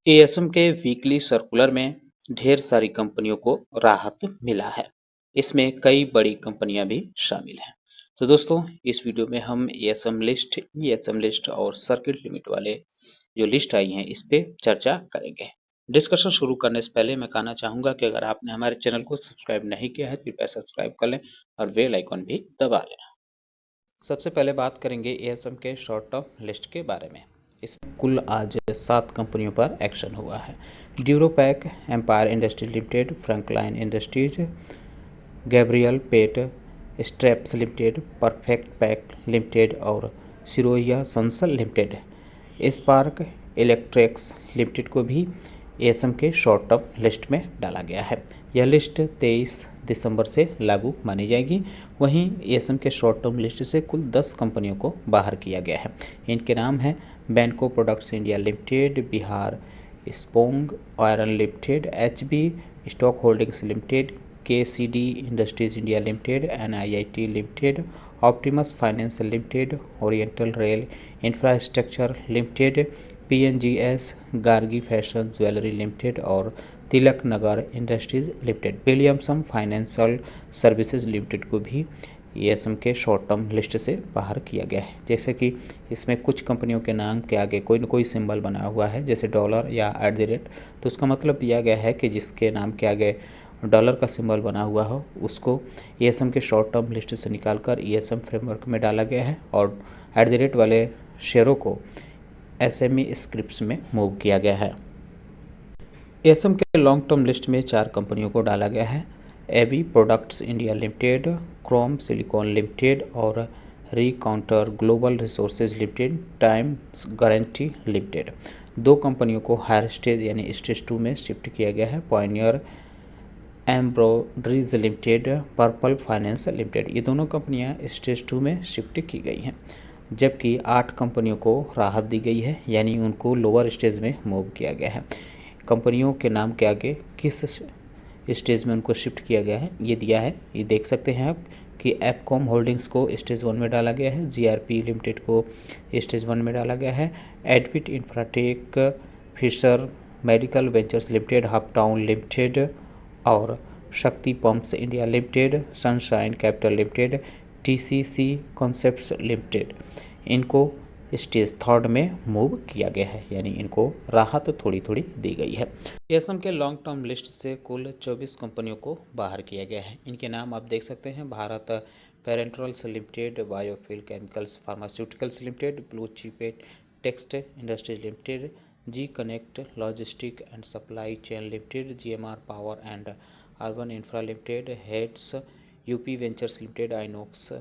ASM के weekly circular में ढेर सारी कंपनियों को राहत मिला है। इसमें कई बड़ी कंपनियां भी शामिल हैं। तो दोस्तों, इस वीडियो में हम एएसएम लिस्ट, ईएसएम लिस्ट और सर्किट लिमिट वाले जो लिस्ट आई हैं इस पे चर्चा करेंगे। डिस्कशन शुरू करने से पहले मैं कहना चाहूंगा कि अगर आपने हमारे चैनल को सब्सक्राइब नहीं किया है तो कृपया सब्सक्राइब कर लें और बेल आइकन भी दबा लें। सबसे पहले बात करेंगे एएसएम के शॉर्ट टर्म लिस्ट के बारे में। इसमें कुल आज 7 कंपनियों पर एक्शन हुआ है। Duropack, Empire Industry Limited, Franklin Industries, Gabriel Pet Straps Limited, Perfect Pack Limited और सिरोहिया संसल लिमिटेड। स्पार्क इलेक्ट्रिक्स लिमिटेड को भी एएसएम के शॉर्ट टर्म लिस्ट में डाला गया है। यह लिस्ट 23 दिसंबर से लागू मानी जाएगी। वहीं एएसएम के शॉर्ट टर्म लिस्ट से कुल 10 कंपनियों को बाहर किया गया है। इनके नाम हैं Banco Products India Limited, Bihar Sponge Iron Limited, HB Stock Holdings Limited, KCD Industries India Limited, NIIT Limited, Optimus finance Limited, Oriental Rail Infrastructure Limited, PNGS, Gargi Fashion Jewellery Limited और Tilak Nagar Industries Limited. Williamson financial services Limited को भी ASM के short term list से बाहर किया गया है। जैसे कि इसमें कुछ कंपनियों के नाम के आगे कोई न कोई सिंबल बना हुआ है, जैसे डॉलर या @ तो उसका मतलब दिया गया है कि जिसके नाम के आगे डॉलर का सिंबल बना हुआ हो उसको एएसएम के शॉर्ट टर्म लिस्ट से निकालकर एएसएम फ्रेमवर्क में डाला गया है और @ वाले शेयरों को एसएमई स्क्रिप्ट्स में मूव किया गया है। एएसएम के लॉन्ग टर्म लिस्ट में 4 कंपनियों को डाला गया है। AB Products India Limited, Chrome Silicon Limited और Recounter Global Resources Limited, Times Guaranty Limited. 2 कंपनियों को हायर स्टेज यानी स्टेज 2 में शिफ्ट किया गया है। Pioneer embroideries limited, purple finance limited. ये दोनों कंपनियां स्टेज 2 में शिफ्ट की गई हैं, जबकि 8 कंपनियों को राहत दी गई है, यानी उनको लोअर स्टेज में मूव किया गया है। कंपनियों के नाम के आगे किस स्टेज में उनको शिफ्ट किया गया है ये दिया है। ये देख सकते हैं आप कि एफकॉम होल्डिंग्स को स्टेज 1 में डाला गया है, जीआरपी लिमिटेड को स्टेज 1 में डाला गया है, Advait Infratech, Fisher Medical Ventures Limited, Hubtown Limited और Shakti Pumps India Limited, Sunshine Capital Limited, TCC Concepts Limited, इनको स्टेज 3 में मूव किया गया है, यानी इनको राहत थोड़ी थोड़ी दी गई है। एएसएम के लॉन्ग टर्म लिस्ट से कुल 24 कंपनियों को बाहर किया गया है। इनके नाम आप देख सकते हैं: Bharat Parenterals Limited, Biofil Chemicals Pharmaceuticals Limited, Blue Chip Tex Industries Limited, G connect logistic and supply chain Limited, GMR Power and Urban Infra Limited, Heads UP Ventures Limited, Inox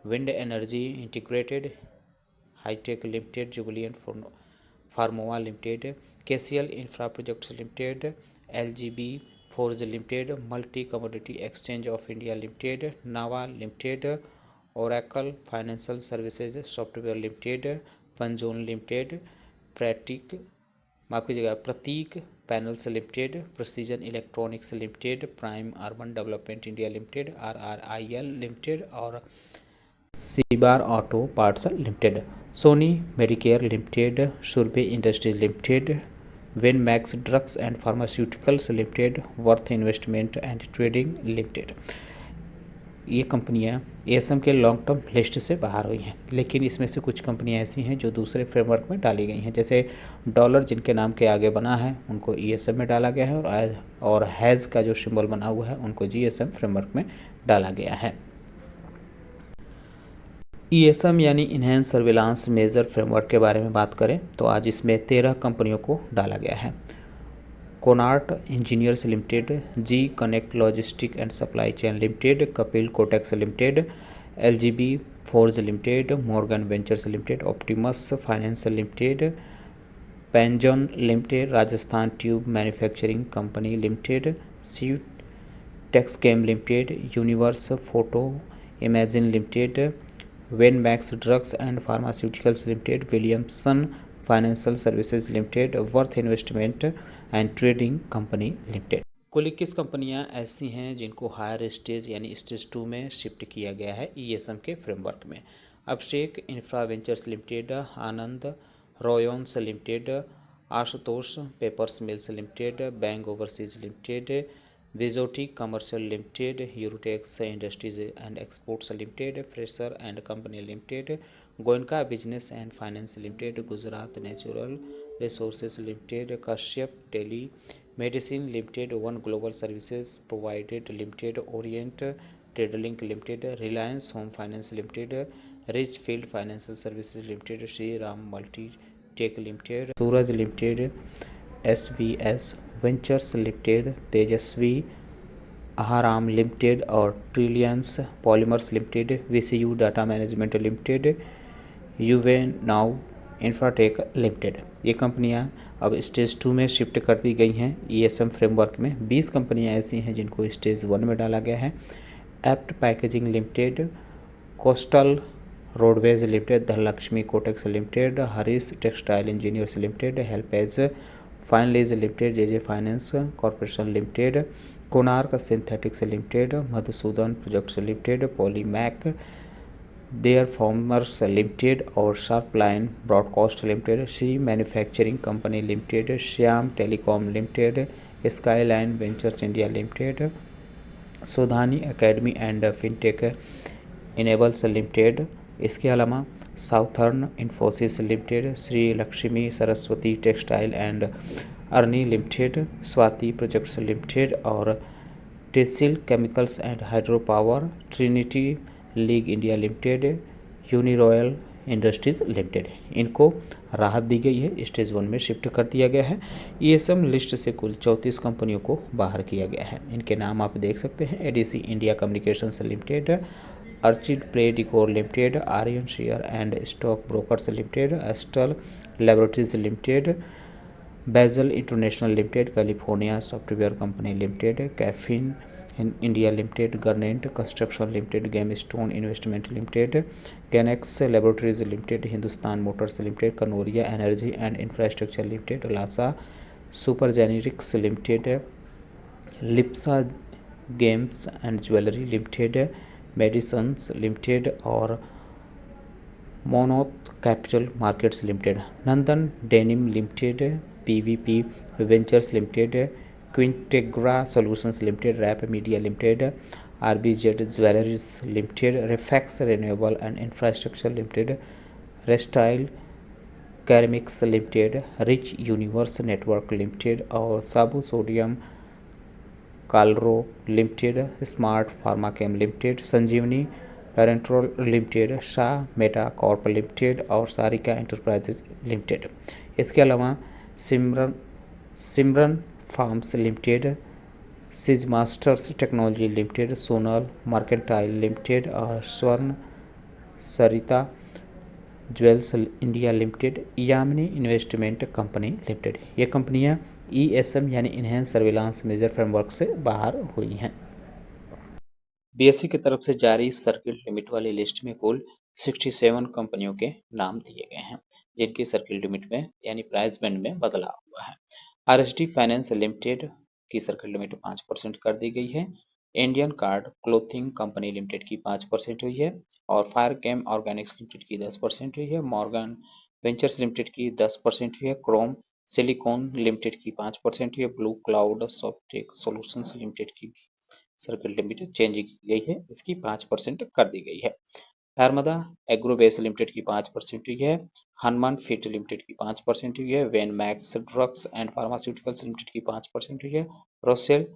Wind Energy Integrated, Hitech Limited, Jubilant Pharmova Limited, KCL Infra Projects Limited, LGB forge Limited, Multi Commodity Exchange of India Limited, Nava Limited, Oracle Financial Services Software Limited, Panjon Limited, Pratik Panels Limited, Precision Electronics limited, prime Urban Development India Limited, RRIL Limited और Sibar Auto Parts Limited, Soni Medicare Limited, Surabhi Industries Limited, Venmax drugs and pharmaceuticals Limited, worth investment and Trading Limited. ये कंपनियां ASM के long term list से बाहर हुई हैं, लेकिन इसमें से कुछ कंपनियां ऐसी हैं जो दूसरे फ्रेमवर्क में डाली गई हैं। जैसे डॉलर जिनके नाम के आगे बना है उनको ईएसएम में डाला गया है और हैज़ का जो सिंबल बना हुआ है उनको जीएसएम फ्रेमवर्क में डाला गया है। ईएसएम यानी इन्हेंस सर्विलांस मेजर फ्रेमवर्क के बारे में बात करें तो आज इसमें 13 कंपनियों को डाला गया है। कोनार्ट engineers limited, G connect logistic and supply chain limited, Kapil cotex limited, LGB forge limited, Morgan ventures limited, Optimus finance limited, पेंजन limited, Rajasthan tube manufacturing company limited, सी texchem limited, universe photo imagine limited, Venmax drugs and pharmaceuticals limited, Williamson financial services limited, worth investment and trading company limited. कुल 21 कंपनियां ऐसी हैं जिनको higher stage यानी stage 2 में shift किया गया है ईएसएम के फ्रेमवर्क में। Abhishek infra ventures limited, Anand rayons limited, Ashutosh papers mills limited, bank overseas limited, विजोटी commercial limited, Eurotex industries and exports limited, fresher and company limited, Goenka business and finance limited, Gujarat natural resources limited, Kashyap tele medicine limited, one global services provided limited, orient tradelink limited, Reliance home finance limited, rich field financial services limited, Shri Ram multi tech limited, Suraj limited, SVS ventures limited, Tejaswi आहाराम limited और trillions polymers limited, VCU data management limited, यूवेन नाउ infratech limited. ये कंपनियां अब stage 2 में shift कर दी गई हैं। ईएसएम फ्रेमवर्क में 20 कंपनियां ऐसी हैं जिनको स्टेज 1 में डाला गया है। Apt packaging limited, coastal roadways limited, Dhanlaxmi cotex limited, Harish textile engineers limited, helpage finlease limited, JJ finance corporation limited, Konark synthetics limited, Madhusudan projects limited, polymac thermoformers limited और sharp line broadcast limited, Shri manufacturing company limited, Shyam telecom limited, skyline ventures India limited, Sodhani academy and fintech enables limited. इसके अलावा southern Infosys limited, Shri Lakshmi Saraswati textile and Arni limited, Swati projects limited और टेसिल chemicals and hydro power, trinity league India limited, Uniroyal industries limited. इनको राहत दी गई है, stage 1 में shift कर दिया गया है। ईएसएम लिस्ट से कुल 34 कंपनियों को बाहर किया गया है। इनके नाम आप देख सकते हैं। ADC India communications limited, orchid play decor limited, Aryan share and stock brokers limited, एस्टल लेबोरेटरीज लिमिटेड, बेजल international limited, California software company limited, कैफिन इंडिया लिमिटेड, गर्नेंट construction limited, game stone investment limited, कैनेक्स laboratories limited, Hindustan motors limited, Kanoria energy and infrastructure limited, Lasa super generics limited, Lipsa games and jewellery limited, medicines limited और मोनोथ capital markets limited, Nandan denim limited, PVP ventures limited, Quintegra solutions limited, rap media limited, RBZ jewellers limited, Refex renewable and infrastructure limited, restile ceramics limited, rich universe network limited और Sabu sodium कालरो limited, smart pharmachem limited, Sanjivani parenteral limited, Shah meta corp limited और Sarika enterprises limited. इसके अलावा Simran farms limited, सिज masters technology limited, Sonal mercantile limited और Swarna Sarita jewels India limited, Yamini investment company limited. ये कंपनियां ESM यानी इनहेंस सर्विलांस मेजर फ्रेमवर्क से बाहर हुई हैं। बीएसई की तरफ से जारी सर्किल लिमिट वाली लिस्ट में कुल 67 कंपनियों के नाम दिए गए हैं जिनकी सर्किल लिमिट में यानी प्राइस बैंड में बदलाव हुआ है। आरएसडी फाइनेंस लिमिटेड की सर्किल लिमिट 5% कर दी गई है। Indian card clothing company limited की 5% हुई है और फायर कैम ऑर्गेनिक्स लिमिटेड की 10% हुई है। मॉर्गन वेंचर्स लिमिटेड की 10% हुई है। क्रोम सिलिकॉन लिमिटेड की 5% हुई है। Blue cloud Softtech solutions limited की सर्किल लिमिट चेंज की गई है, इसकी 5% कर दी गई है। नर्मदा एग्रोबेस लिमिटेड की 5% हुई है। हनुमान फीड लिमिटेड की 5% हुई है। When max drugs and pharmaceuticals limited की 5% हुई है। रोसेल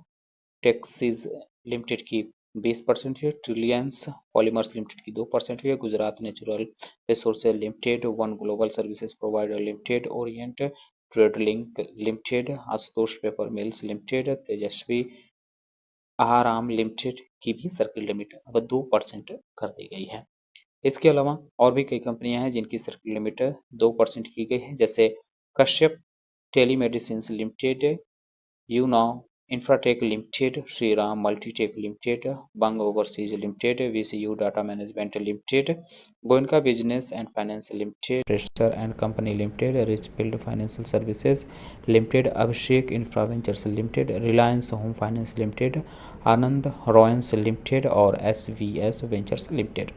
टेक्सीज लिमिटेड की 20% हुई है। ट्रिलियंस पॉलीमर्स लिमिटेड की 2% हुई है। Gujarat natural resources limited, one global services provider limited, orient tradelink limited, Ashutosh paper mills limited, Tejaswi आहाराम लिमिटेड की भी सर्किल लिमिट अब 2% कर दी गई है। इसके अलावा और भी कई कंपनियां हैं जिनकी सर्किल लिमिट 2% की गई है, जैसे कश्यप टेलीमेडिसिन लिमिटेड, यूनाव infratech limited, Shriram multitech limited, बंग overseas limited, VCU data management limited, Goenka business and finance limited, प्रेस्टर and company limited, richfield financial services limited, Abhishek infra ventures limited, Reliance home finance limited, Anand rayons limited और SVS ventures limited.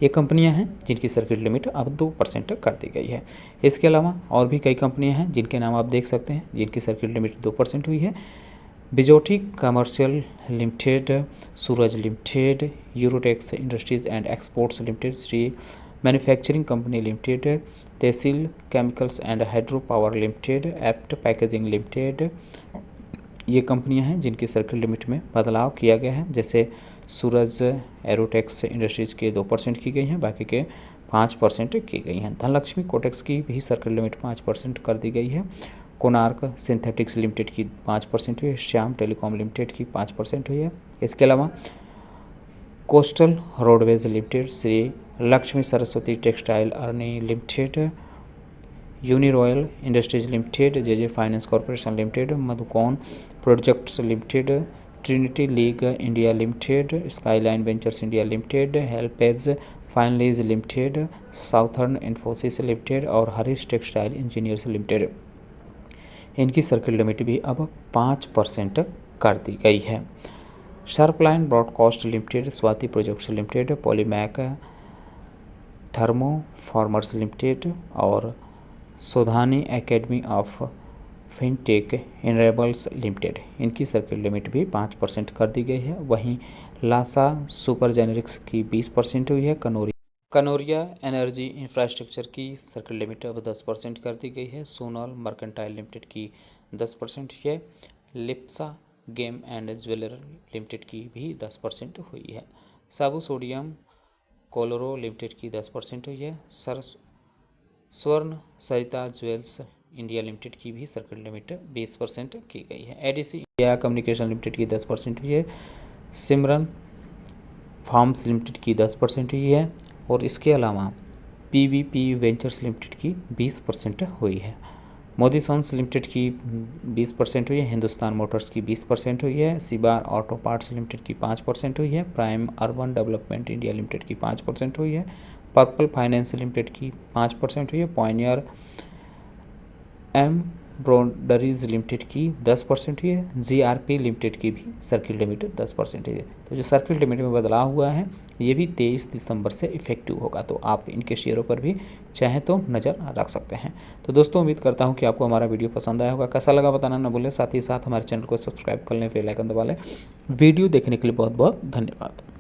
ये कंपनियां हैं जिनकी circuit limit अब 2% कर दी गई है। इसके अलावा और भी कई कंपनियां हैं जिनके नाम आप देख सकते हैं जिनकी सर्किट लिमिट 2% हुई है। बिजोटी commercial limited, Suraj limited, Eurotex industries and exports limited, Shri manufacturing company limited, तहसील chemicals and hydro power limited, apt packaging limited, ये कंपनियां हैं जिनकी सर्किट लिमिट में बदलाव किया गया है। जैसे सूरज एरोटेक्स इंडस्ट्रीज के 2% की गई हैं, बाकी के 5% की गई हैं। धनलक्ष्मी कोटेक्स की भी सर्किट लिमिट 5% कर दी गई है। कोणार्क सिंथेटिक्स लिमिटेड की 5% हुई है। श्याम टेलीकॉम लिमिटेड की 5% हुई है। इसके अलावा coastal roadways limited, Shri Lakshmi Saraswati textile Arni limited, Uniroyal industries limited, JJ finance corporation limited, Madhucon projects limited, trinity league India limited, skyline ventures India limited, helpage finlease limited, southern Infosys limited और Harish textile engineers limited, इनकी circuit limit भी अब 5% कर दी गई है। Sharp line broadcast limited, Swati projects limited, polymac thermoformers limited और Sodhani academy of fintech enablers limited, इनकी सर्किट लिमिट भी 5% कर दी गई है। वहीं लासा सुपर जेनेरिक्स की 20% हुई है। कनोरिया एनर्जी इंफ्रास्ट्रक्चर की सर्किट लिमिट अब 10% कर दी गई है। सोनल मर्केंटाइल लिमिटेड की 10% है। Lipsa game and jeweller limited की भी 10% हुई है। साबु सोडियम कोलोरो लिमिटेड की 10% हुई है। स्वर्ण सरिता ज्वेल्स इंडिया लिमिटेड की भी सर्किट लिमिट 20% की गई है। एडीसी इंडिया कम्युनिकेशन लिमिटेड की 10% हुई है। सिमरन फार्म्स लिमिटेड की 10% हुई है और इसके अलावा पीवीपी वेंचर्स लिमिटेड की 20% हुई है। मोदी सॉन्स लिमिटेड की 20% हुई है। हिंदुस्तान मोटर्स की 20% हुई है। सिबार ऑटो पार्ट्स लिमिटेड की 5% हुई है। Prime Urban Development India limited की 5% हुई है। पर्पल फाइनेंस लिमिटेड की 5% हुई है। पॉइनियर एम्ब्रॉयडरीज लिमिटेड की 10% हुई है। जीआरपी लिमिटेड की भी सर्किट लिमिट 10% हुई है। तो जो सर्किट लिमिट में बदलाव हुआ है ये भी 23 दिसंबर से इफेक्टिव होगा, तो आप इनके शेयरों पर भी चाहें तो नज़र रख सकते हैं। तो दोस्तों उम्मीद करता हूं कि आपको हमारा वीडियो पसंद आया होगा। कैसा लगा बताना न भूलें, साथ ही साथ हमारे चैनल को सब्सक्राइब कर लें, बेल आइकन दबा लें। वीडियो देखने के लिए बहुत बहुत धन्यवाद।